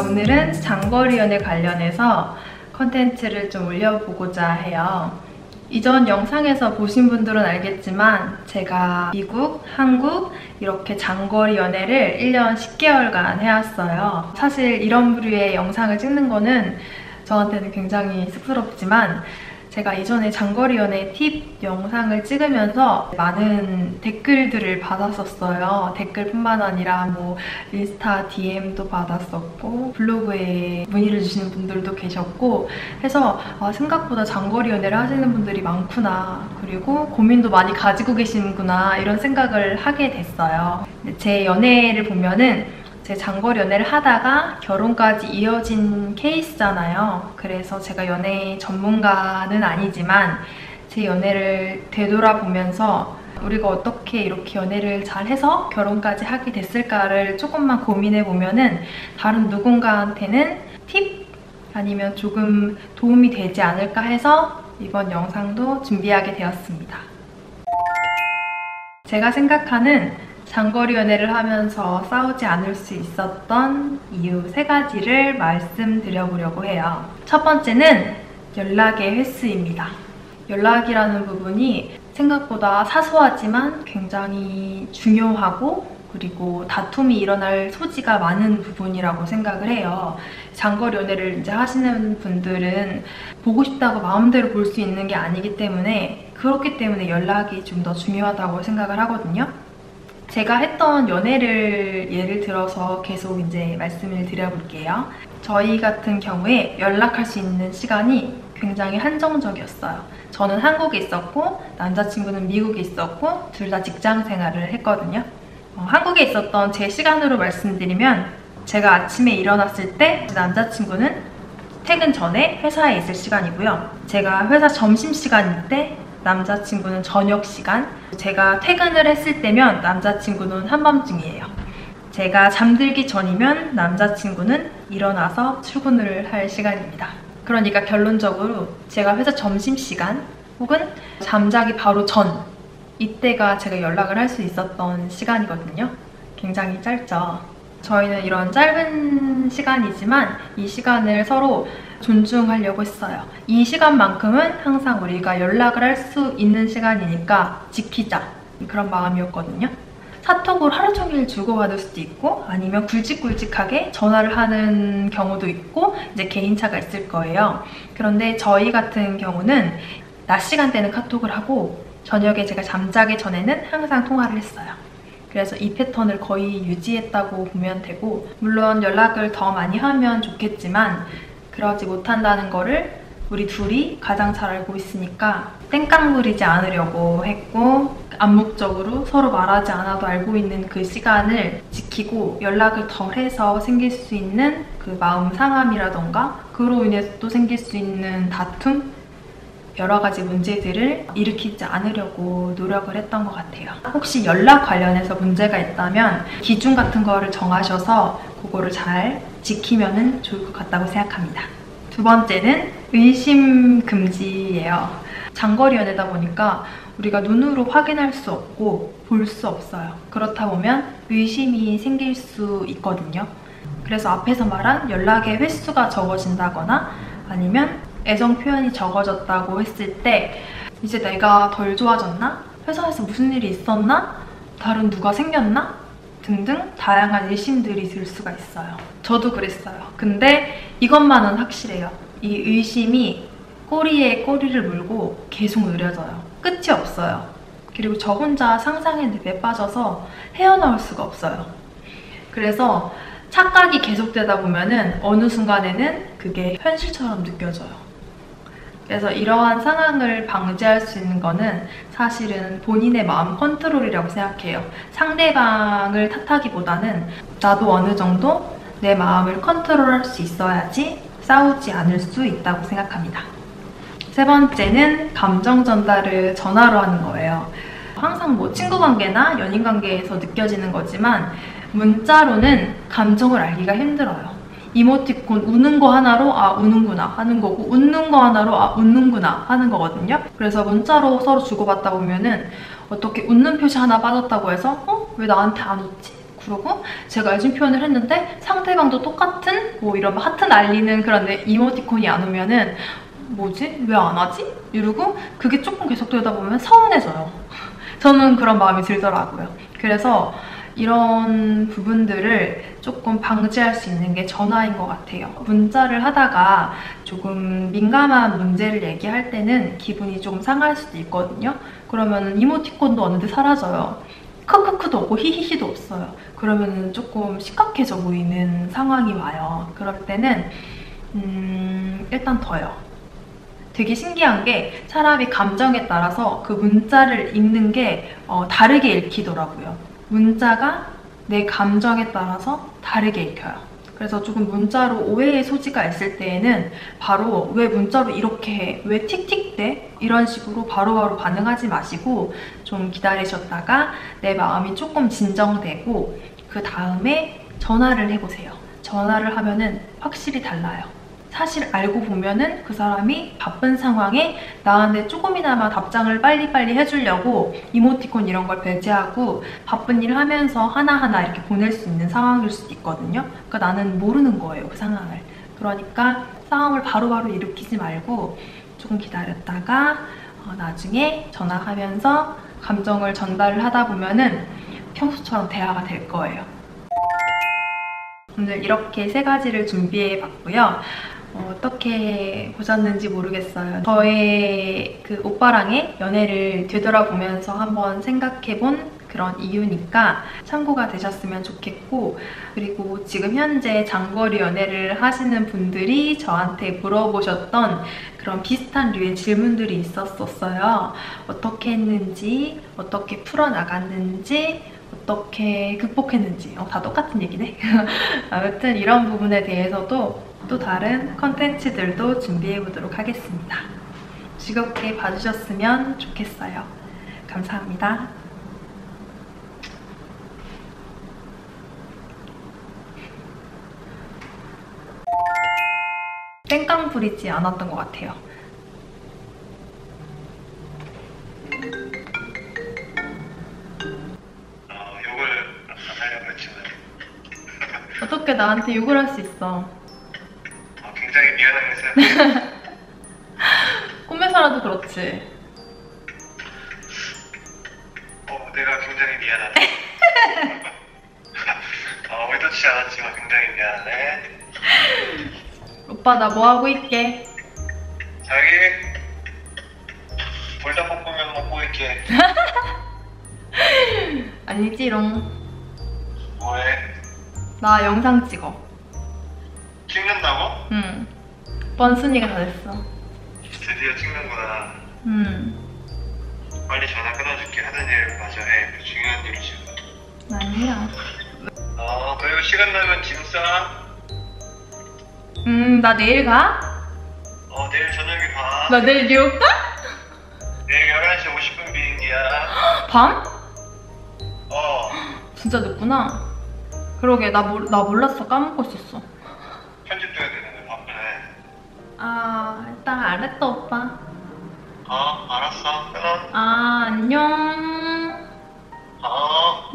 오늘은 장거리 연애 관련해서 컨텐츠를 좀 올려보고자 해요. 이전 영상에서 보신 분들은 알겠지만 제가 미국, 한국 이렇게 장거리 연애를 1년 10개월간 해왔어요. 사실 이런 부류의 영상을 찍는 거는 저한테는 굉장히 쑥스럽지만 제가 이전에 장거리 연애 팁 영상을 찍으면서 많은 댓글들을 받았었어요. 댓글뿐만 아니라 뭐 인스타 DM도 받았었고 블로그에 문의를 주시는 분들도 계셨고 해서 생각보다 장거리 연애를 하시는 분들이 많구나, 그리고 고민도 많이 가지고 계시는구나 이런 생각을 하게 됐어요. 제 연애를 보면은 제 장거리 연애를 하다가 결혼까지 이어진 케이스잖아요. 그래서 제가 연애 전문가는 아니지만 제 연애를 되돌아보면서 우리가 어떻게 이렇게 연애를 잘해서 결혼까지 하게 됐을까를 조금만 고민해보면은 다른 누군가한테는 팁? 아니면 조금 도움이 되지 않을까 해서 이번 영상도 준비하게 되었습니다. 제가 생각하는 장거리 연애를 하면서 싸우지 않을 수 있었던 이유 3가지를 말씀드려보려고 해요. 첫 번째는 연락의 횟수입니다. 연락이라는 부분이 생각보다 사소하지만 굉장히 중요하고 그리고 다툼이 일어날 소지가 많은 부분이라고 생각을 해요. 장거리 연애를 이제 하시는 분들은 보고 싶다고 마음대로 볼 수 있는 게 아니기 때문에 그렇기 때문에 연락이 좀 더 중요하다고 생각을 하거든요. 제가 했던 연애를 예를 들어서 계속 이제 말씀을 드려볼게요. 저희 같은 경우에 연락할 수 있는 시간이 굉장히 한정적이었어요. 저는 한국에 있었고 남자친구는 미국에 있었고 둘 다 직장 생활을 했거든요. 한국에 있었던 제 시간으로 말씀드리면 제가 아침에 일어났을 때 남자친구는 퇴근 전에 회사에 있을 시간이고요. 제가 회사 점심시간일 때 남자친구는 저녁 시간, 제가 퇴근을 했을 때면 남자친구는 한밤중이에요. 제가 잠들기 전이면 남자친구는 일어나서 출근을 할 시간입니다. 그러니까 결론적으로 제가 회사 점심시간 혹은 잠자기 바로 전, 이때가 제가 연락을 할 수 있었던 시간이거든요. 굉장히 짧죠. 저희는 이런 짧은 시간이지만 이 시간을 서로 존중하려고 했어요. 이 시간만큼은 항상 우리가 연락을 할 수 있는 시간이니까 지키자, 그런 마음이었거든요. 카톡을 하루 종일 주고받을 수도 있고 아니면 굵직굵직하게 전화를 하는 경우도 있고 이제 개인차가 있을 거예요. 그런데 저희 같은 경우는 낮 시간대는 카톡을 하고 저녁에 제가 잠자기 전에는 항상 통화를 했어요. 그래서 이 패턴을 거의 유지했다고 보면 되고, 물론 연락을 더 많이 하면 좋겠지만 그러지 못한다는 거를 우리 둘이 가장 잘 알고 있으니까 땡깡 부리지 않으려고 했고, 암묵적으로 서로 말하지 않아도 알고 있는 그 시간을 지키고 연락을 덜 해서 생길 수 있는 그 마음 상함이라던가 그로 인해서 또 생길 수 있는 다툼? 여러 가지 문제들을 일으키지 않으려고 노력을 했던 것 같아요. 혹시 연락 관련해서 문제가 있다면 기준 같은 거를 정하셔서 그거를 잘 지키면 좋을 것 같다고 생각합니다. 두 번째는 의심 금지예요. 장거리 연애다 보니까 우리가 눈으로 확인할 수 없고 볼 수 없어요. 그렇다 보면 의심이 생길 수 있거든요. 그래서 앞에서 말한 연락의 횟수가 적어진다거나 아니면 애정 표현이 적어졌다고 했을 때 이제 내가 덜 좋아졌나? 회사에서 무슨 일이 있었나? 다른 누가 생겼나? 등등 다양한 의심들이 들 수가 있어요. 저도 그랬어요. 근데 이것만은 확실해요. 이 의심이 꼬리에 꼬리를 물고 계속 느려져요. 끝이 없어요. 그리고 저 혼자 상상의 늪에 빠져서 헤어나올 수가 없어요. 그래서 착각이 계속되다 보면은 어느 순간에는 그게 현실처럼 느껴져요. 그래서 이러한 상황을 방지할 수 있는 거는 사실은 본인의 마음 컨트롤이라고 생각해요. 상대방을 탓하기보다는 나도 어느 정도 내 마음을 컨트롤할 수 있어야지 싸우지 않을 수 있다고 생각합니다. 세 번째는 감정 전달을 전화로 하는 거예요. 항상 뭐 친구 관계나 연인 관계에서 느껴지는 거지만 문자로는 감정을 알기가 힘들어요. 이모티콘 우는 거 하나로 아 우는구나 하는 거고 웃는 거 하나로 아 웃는구나 하는 거거든요. 그래서 문자로 서로 주고받다 보면은 어떻게 웃는 표시 하나 빠졌다고 해서 왜 나한테 안 웃지? 그러고 제가 애증 표현을 했는데 상대방도 똑같은 뭐 이런 하트 날리는 그런 이모티콘이 안 오면은 뭐지? 왜 안 하지? 이러고 그게 조금 계속되다 보면 서운해져요. 저는 그런 마음이 들더라고요. 그래서 이런 부분들을 조금 방지할 수 있는 게 전화인 것 같아요. 문자를 하다가 조금 민감한 문제를 얘기할 때는 기분이 좀 상할 수도 있거든요. 그러면 이모티콘도 어느새 사라져요. 크크크도 없고 히히히도 없어요. 그러면 조금 심각해져 보이는 상황이 와요. 그럴 때는 일단 둬요. 되게 신기한 게 사람이 감정에 따라서 그 문자를 읽는 게 다르게 읽히더라고요. 문자가 내 감정에 따라서 다르게 읽혀요. 그래서 조금 문자로 오해의 소지가 있을 때에는 바로 왜 문자로 이렇게 해? 왜 틱틱대? 이런 식으로 바로바로 반응하지 마시고 좀 기다리셨다가 내 마음이 조금 진정되고 그 다음에 전화를 해보세요. 전화를 하면은 확실히 달라요. 사실 알고 보면은 그 사람이 바쁜 상황에 나한테 조금이나마 답장을 빨리빨리 해주려고 이모티콘 이런 걸 배제하고 바쁜 일 하면서 하나하나 이렇게 보낼 수 있는 상황일 수도 있거든요. 그러니까 나는 모르는 거예요, 그 상황을. 그러니까 싸움을 바로바로 일으키지 말고 조금 기다렸다가 나중에 전화하면서 감정을 전달을 하다 보면은 평소처럼 대화가 될 거예요. 오늘 이렇게 3가지를 준비해봤고요. 어떻게 보셨는지 모르겠어요. 저의 그 오빠랑의 연애를 되돌아보면서 한번 생각해본 그런 이유니까 참고가 되셨으면 좋겠고, 그리고 지금 현재 장거리 연애를 하시는 분들이 저한테 물어보셨던 그런 비슷한 류의 질문들이 있었어요. 어떻게 했는지, 어떻게 풀어나갔는지, 어떻게 극복했는지. 다 똑같은 얘기네. 아무튼 이런 부분에 대해서도 또 다른 컨텐츠들도 준비해보도록 하겠습니다. 즐겁게 봐주셨으면 좋겠어요. 감사합니다. 땡깡 부리지 않았던 것 같아요. 욕을 안 하려고 했지만 어떻게 나한테 욕을 할 수 있어? 굉장히 미안하게 생각해요. 꿈에서라도 그렇지. 내가 굉장히 미안하네. 의도치 않았지만 굉장히 미안해. 오빠 나 뭐하고 있게? 자기 불닭볶음면 먹고 있게. 아니지롱. 뭐해? 나 영상 찍어. 찍는다고? 응. 번순이가 다 됐어. 드디어 찍는구나. 빨리 전화 끊어줄게. 하던 일 마저 해. 중요한 일을 지금. 아니야. 그리고 시간 나면 짐 싸. 나 내일 가? 내일 저녁에 가. 나 내일 뉴욕 가? 내일 11시 50분 비행기야. 밤? 어. 진짜 늦구나. 그러게 나 몰랐어. 까먹고 있었어. 편집돼야 되는데 바쁘네. 일단 알았다 오빠. 알았어. 끊어. 안녕. 어.